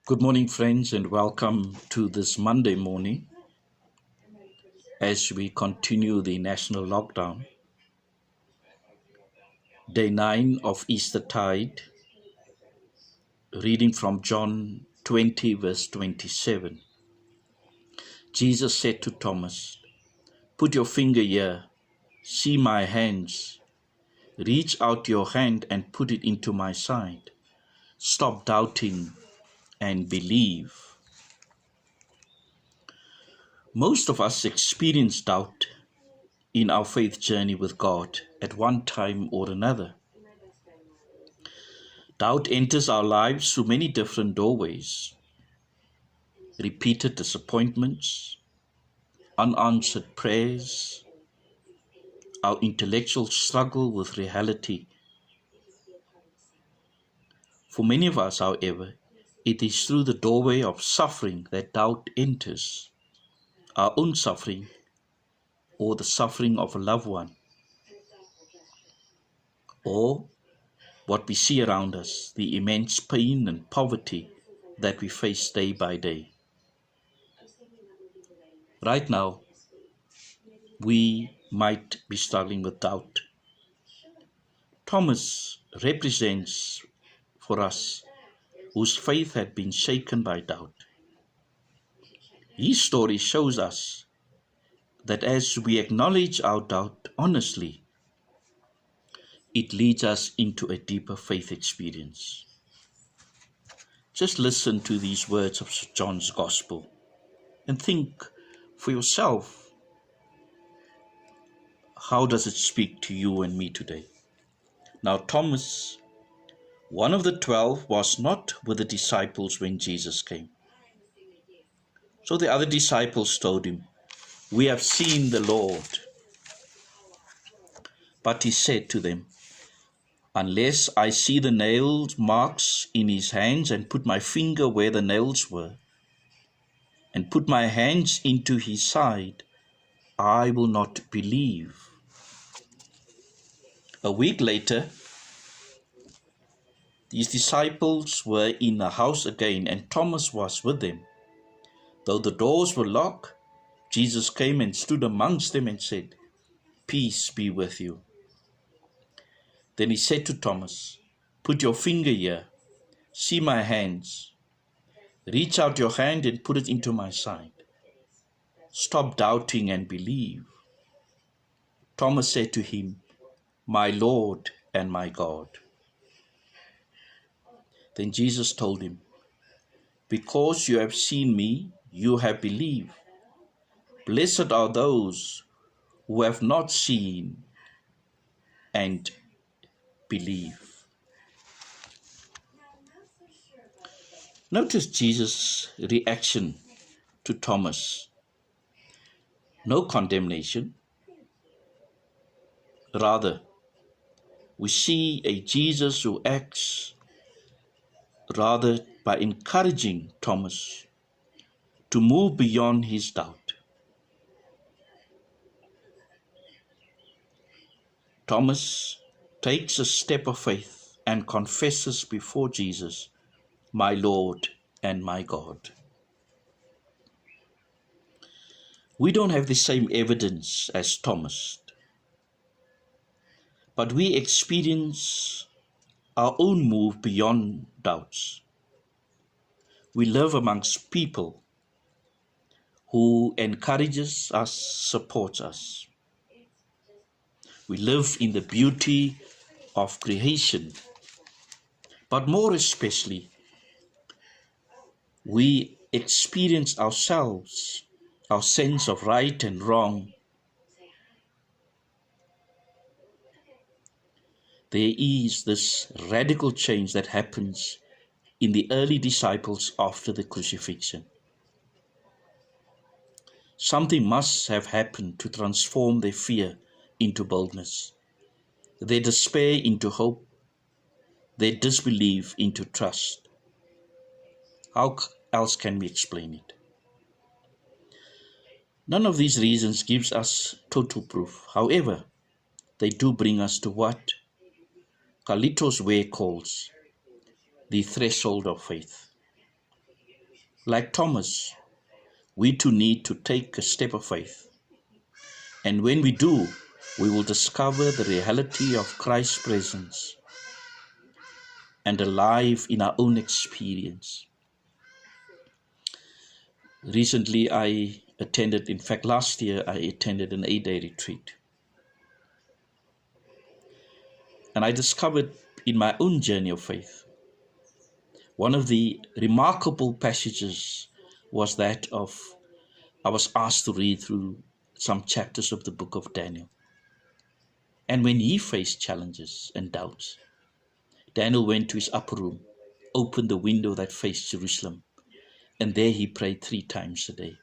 Good morning, friends, and welcome to this Monday morning as we continue the national lockdown. Day 9 of Eastertide, reading from John 20, verse 27. Jesus said to Thomas, "Put your finger here, see my hands. Reach out your hand and put it into my side. Stop doubting and believe." Most of us experience doubt in our faith journey with God at one time or another. Doubt enters our lives through many different doorways: repeated disappointments, unanswered prayers, our intellectual struggle with reality. For many of us, however, it is through the doorway of suffering that doubt enters, our own suffering or the suffering of a loved one, or what we see around us, the immense pain and poverty that we face day by day. Right now, we might be struggling with doubt. Thomas represents for us whose faith had been shaken by doubt. His story shows us that as we acknowledge our doubt honestly, it leads us into a deeper faith experience. Just listen to these words of John's Gospel and think for yourself, how does it speak to you and me today? Now Thomas, one of the 12, was not with the disciples when Jesus came. So the other disciples told him, "We have seen the Lord." But he said to them, "Unless I see the nail marks in his hands and put my finger where the nails were, and put my hands into his side, I will not believe." A week later, these disciples were in the house again, and Thomas was with them. Though the doors were locked, Jesus came and stood amongst them and said, "Peace be with you." Then he said to Thomas, "Put your finger here, see my hands. Reach out your hand and put it into my side. Stop doubting and believe." Thomas said to him, "My Lord and my God." Then Jesus told him, "Because you have seen me, you have believed. Blessed are those who have not seen and believe." Notice Jesus' reaction to Thomas. No condemnation. Rather, we see a Jesus who acts rather by encouraging Thomas to move beyond his doubt. Thomas takes a step of faith and confesses before Jesus, "My Lord and my God." We don't have the same evidence as Thomas, but we experience our own move beyond doubts. We live amongst people who encourages us, supports us. We live in the beauty of creation, but more especially, we experience ourselves, our sense of right and wrong. There is this radical change that happens in the early disciples after the crucifixion. Something must have happened to transform their fear into boldness, their despair into hope, their disbelief into trust. How else can we explain it? None of these reasons gives us total proof. However, they do bring us to what Carlitos Way calls the threshold of faith. Like Thomas, we too need to take a step of faith. And when we do, we will discover the reality of Christ's presence and alive in our own experience. Recently, last year, I attended an 8-day retreat. And I discovered in my own journey of faith, one of the remarkable passages was that of, I was asked to read through some chapters of the book of Daniel. And when he faced challenges and doubts, Daniel went to his upper room, opened the window that faced Jerusalem, and there he prayed 3 times a day.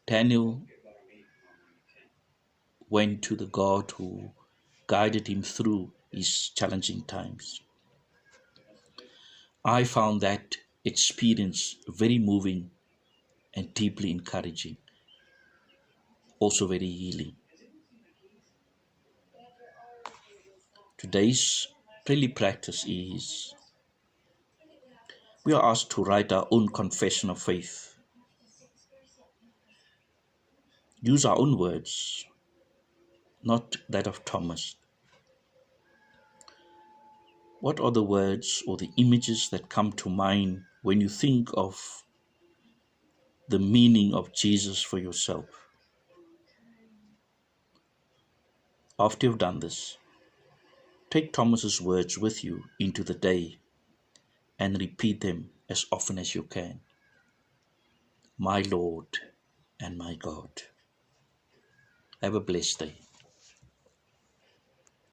Daniel went to the God who guided him through his challenging times. I found that experience very moving and deeply encouraging, also very healing. Today's daily practice is we are asked to write our own confession of faith. Use our own words, not that of Thomas. What are the words or the images that come to mind when you think of the meaning of Jesus for yourself? After you've done this, take Thomas's words with you into the day and repeat them as often as you can. My Lord and my God. Have a blessed day.